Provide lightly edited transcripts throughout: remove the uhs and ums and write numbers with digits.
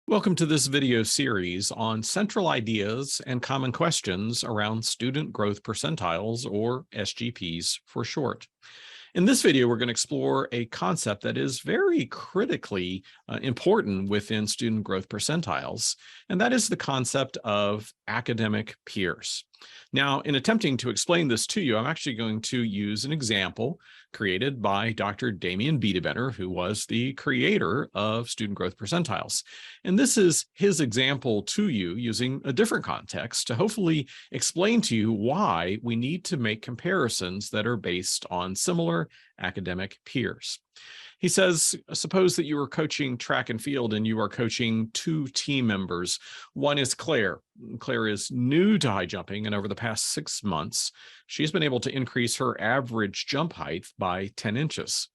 Welcome to this video series on central ideas and common questions around student growth percentiles, or SGPs for short. In this video, we're going to explore a concept that is very critically important within student growth percentiles, and that is the concept of academic peers. Now, in attempting to explain this to you, I'm actually going to use an example created by Dr. Damian Biederbenner, who was the creator of student growth percentiles. And this is his example to you using a different context to hopefully explain to you why we need to make comparisons that are based on similar academic peers. He says, suppose that you are coaching track and field and you are coaching two team members. One is Claire. Claire is new to high jumping, and over the past 6 months, she's been able to increase her average jump height by 10 inches.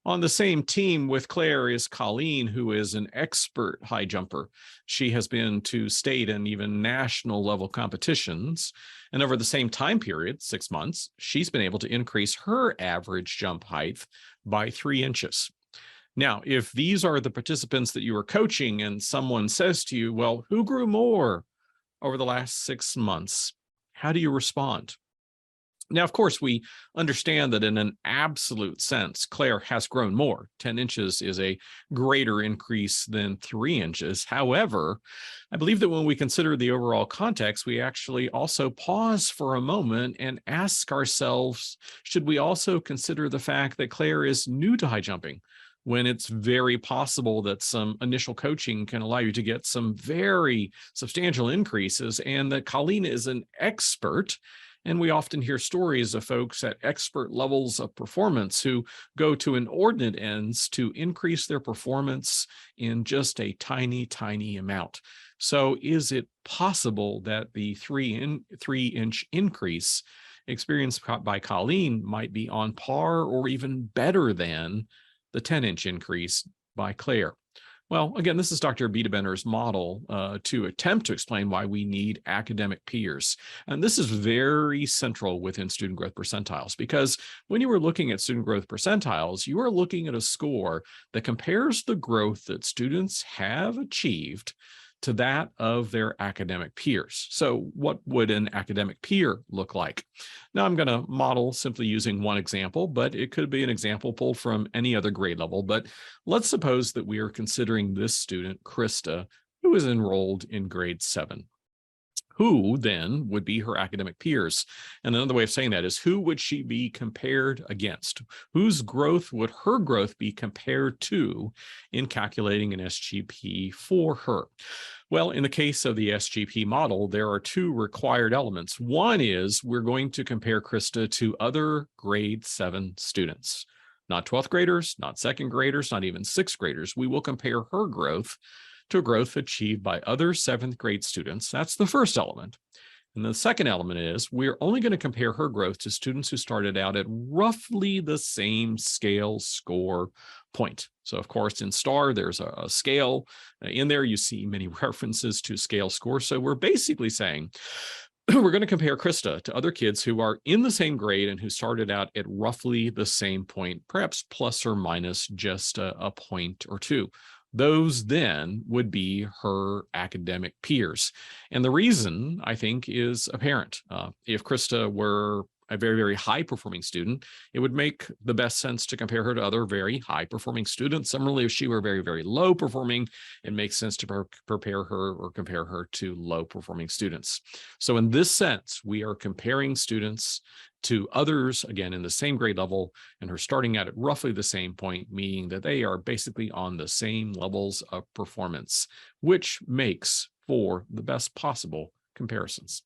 On the same team with Claire is Colleen, who is an expert high jumper. She has been to state and even national level competitions. And over the same time period, 6 months, she's been able to increase her average jump height by 3 inches. Now, if these are the participants that you are coaching and someone says to you, well, who grew more over the last 6 months? How do you respond? Now, of course, we understand that in an absolute sense, Claire has grown more. 10 inches is a greater increase than 3 inches. However, I believe that when we consider the overall context, we actually also pause for a moment and ask ourselves, should we also consider the fact that Claire is new to high jumping, when it's very possible that some initial coaching can allow you to get some very substantial increases, and that Colleen is an expert. And we often hear stories of folks at expert levels of performance who go to inordinate ends to increase their performance in just a tiny, tiny amount. So is it possible that the 3-inch increase experienced by Colleen might be on par or even better than the 10-inch increase by Claire? Well, again, this is Dr. Biederbenner's model to attempt to explain why we need academic peers. And this is very central within student growth percentiles, because when you are looking at student growth percentiles, you are looking at a score that compares the growth that students have achieved to that of their academic peers. So what would an academic peer look like? Now, I'm going to model simply using one example, but it could be an example pulled from any other grade level. But let's suppose that we are considering this student, Krista, who is enrolled in grade 7. Who then would be her academic peers? And another way of saying that is, who would she be compared against? Whose growth would her growth be compared to in calculating an SGP for her? Well, in the case of the SGP model, there are 2 required elements. One is we're going to compare Krista to other grade 7 students, not 12th graders, not 2nd graders, not even 6th graders. We will compare her growth to growth achieved by other 7th grade students. That's the first element. And the second element is we're only going to compare her growth to students who started out at roughly the same scale score point. So, of course, in STAR, there's a scale. In there, you see many references to scale score. So we're basically saying we're going to compare Krista to other kids who are in the same grade and who started out at roughly the same point, perhaps plus or minus just a point or two. Those then would be her academic peers. And the reason, I think, is apparent. If Krista were a very, very high-performing student, it would make the best sense to compare her to other very high-performing students. Similarly, if she were very, very low-performing, it makes sense to compare her to low-performing students. So in this sense, we are comparing students to others, again, in the same grade level, and are starting out at roughly the same point, meaning that they are basically on the same levels of performance, which makes for the best possible comparisons.